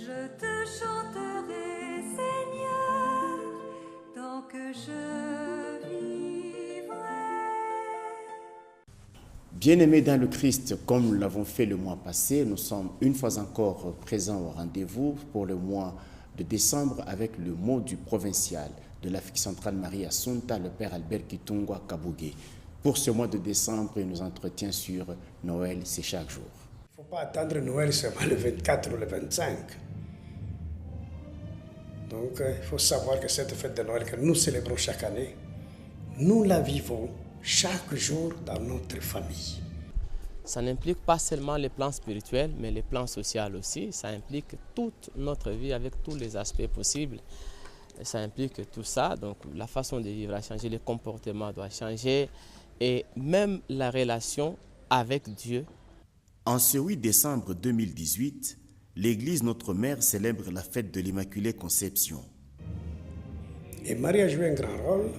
Je te chanterai, Seigneur, tant que je vivrai. Bien-aimés dans le Christ, comme nous l'avons fait le mois passé, nous sommes une fois encore présents au rendez-vous pour le mois de décembre avec le mot du provincial de l'Afrique centrale Marie Assunta, le Père Albert Kitungwa Kabougué. Pour ce mois de décembre, il nous entretient sur Noël, c'est chaque jour. Il ne faut pas attendre Noël seulement le 24 ou le 25. Donc, il faut savoir que cette fête de Noël que nous célébrons chaque année, nous la vivons chaque jour dans notre famille. Ça n'implique pas seulement les plans spirituels, mais les plans sociaux aussi. Ça implique toute notre vie avec tous les aspects possibles. Ça implique tout ça, donc la façon de vivre a changé, le comportement doit changer et même la relation avec Dieu. En ce 8 décembre 2018, l'Église Notre Mère célèbre la fête de l'Immaculée Conception. Et Marie a joué un grand rôle.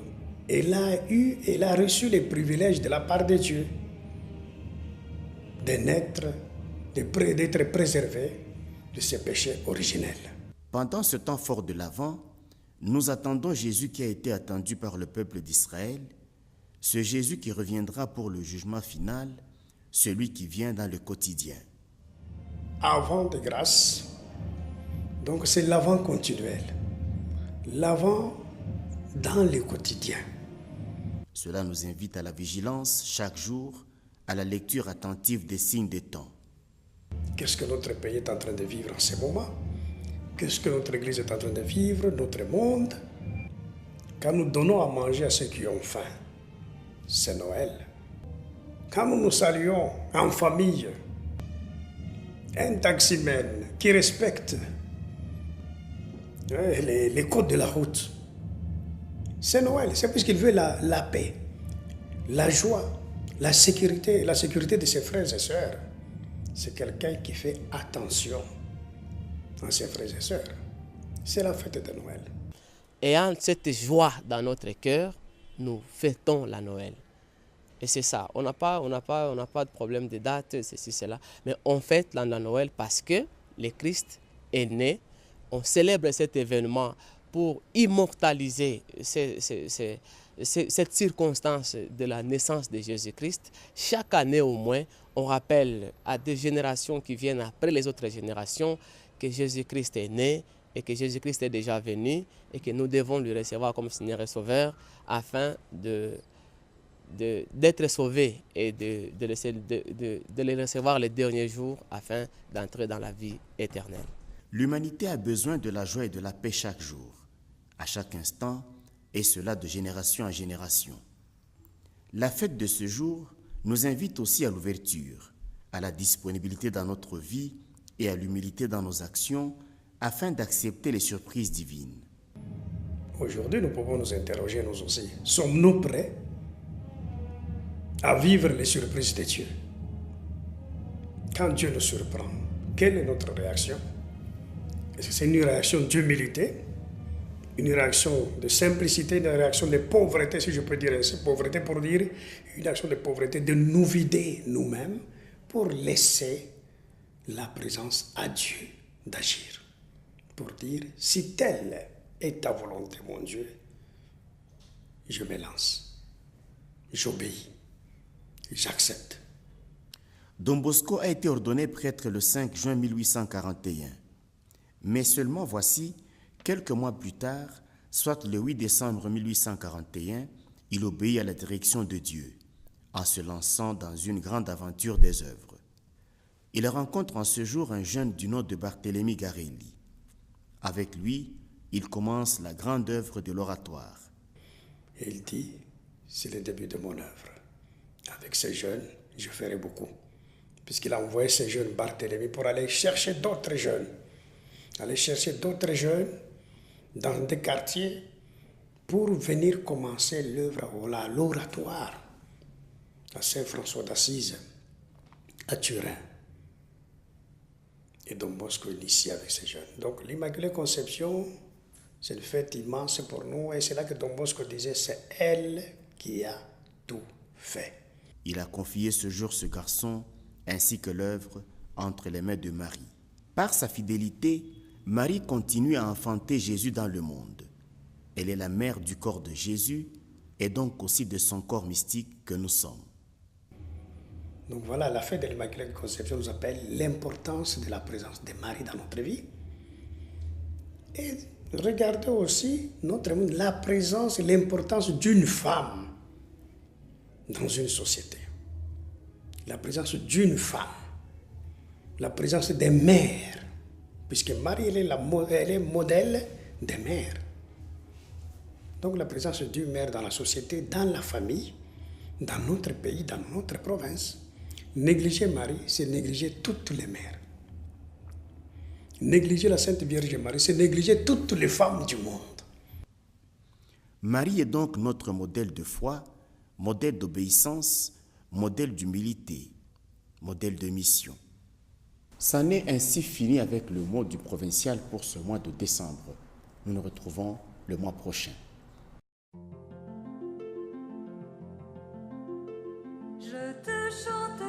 Elle a reçu les privilèges de la part de Dieu de naître, d'être préservée de ses péchés originels. Pendant ce temps fort de l'Avent, nous attendons Jésus qui a été attendu par le peuple d'Israël, ce Jésus qui reviendra pour le jugement final, celui qui vient dans le quotidien. Avant de grâce, donc c'est l'avant continuel, l'avant dans le quotidien. Cela nous invite à la vigilance chaque jour, à la lecture attentive des signes des temps. Qu'est-ce que notre pays est en train de vivre en ce moment? Qu'est-ce que notre Église est en train de vivre, notre monde? Quand nous donnons à manger à ceux qui ont faim, c'est Noël. Quand nous nous saluons en famille, un taximène qui respecte les codes de la route, c'est Noël. C'est parce qu'il veut la paix, la joie, la sécurité de ses frères et sœurs. C'est quelqu'un qui fait attention à ses frères et sœurs. C'est la fête de Noël. Ayant cette joie dans notre cœur, nous fêtons la Noël. Et c'est ça, on n'a pas de problème de date, ceci, cela, mais on fête la Noël parce que le Christ est né. On célèbre cet événement pour immortaliser cette circonstance de la naissance de Jésus-Christ. Chaque année au moins, on rappelle à des générations qui viennent après les autres générations que Jésus-Christ est né et que Jésus-Christ est déjà venu et que nous devons lui recevoir comme Seigneur et Sauveur afin d'être sauvés et de les recevoir les derniers jours afin d'entrer dans la vie éternelle. L'humanité a besoin de la joie et de la paix chaque jour, à chaque instant, et cela de génération en génération. La fête de ce jour nous invite aussi à l'ouverture, à la disponibilité dans notre vie et à l'humilité dans nos actions, afin d'accepter les surprises divines. Aujourd'hui, nous pouvons nous interroger nous aussi. Sommes-nous prêts à vivre les surprises de Dieu? Quand Dieu nous surprend, quelle est notre réaction? Est-ce que c'est une réaction d'humilité, une réaction de simplicité, une réaction de pauvreté, si je peux dire ainsi, pauvreté pour dire une action de pauvreté, de nous vider nous-mêmes pour laisser la présence à Dieu d'agir. Pour dire, si telle est ta volonté, mon Dieu, je me lance, j'obéis, j'accepte. Don Bosco a été ordonné prêtre le 5 juin 1841. Mais seulement voici, quelques mois plus tard, soit le 8 décembre 1841, il obéit à la direction de Dieu, en se lançant dans une grande aventure des œuvres. Il rencontre en ce jour un jeune du nom de Barthélemy Garelli. Avec lui, il commence la grande œuvre de l'oratoire. Il dit, c'est le début de mon œuvre. Avec ces jeunes, je ferai beaucoup. Puisqu'il a envoyé ces jeunes Barthélemy pour aller chercher d'autres jeunes. Aller chercher d'autres jeunes dans des quartiers pour venir commencer l'œuvre, l'oratoire à Saint-François d'Assise, à Turin. Et Don Bosco initie avec ces jeunes. Donc l'Immaculée Conception, c'est une fête immense pour nous et c'est là que Don Bosco disait, c'est elle qui a tout fait. Il a confié ce jour ce garçon ainsi que l'œuvre entre les mains de Marie. Par sa fidélité, Marie continue à enfanter Jésus dans le monde. Elle est la mère du corps de Jésus et donc aussi de son corps mystique que nous sommes. Donc voilà, la fête de l'Immaculée Conception nous appelle l'importance de la présence de Marie dans notre vie. Et regardez aussi la présence et l'importance d'une femme dans une société. La présence d'une femme. La présence des mères. Puisque Marie, elle est modèle des mères. Donc la présence d'une mère dans la société, dans la famille, dans notre pays, dans notre province. Négliger Marie, c'est négliger toutes les mères. Négliger la Sainte Vierge Marie, c'est négliger toutes les femmes du monde. Marie est donc notre modèle de foi, modèle d'obéissance, modèle d'humilité, modèle de mission. C'en est ainsi fini avec le mot du provincial pour ce mois de décembre. Nous nous retrouvons le mois prochain. Je te chante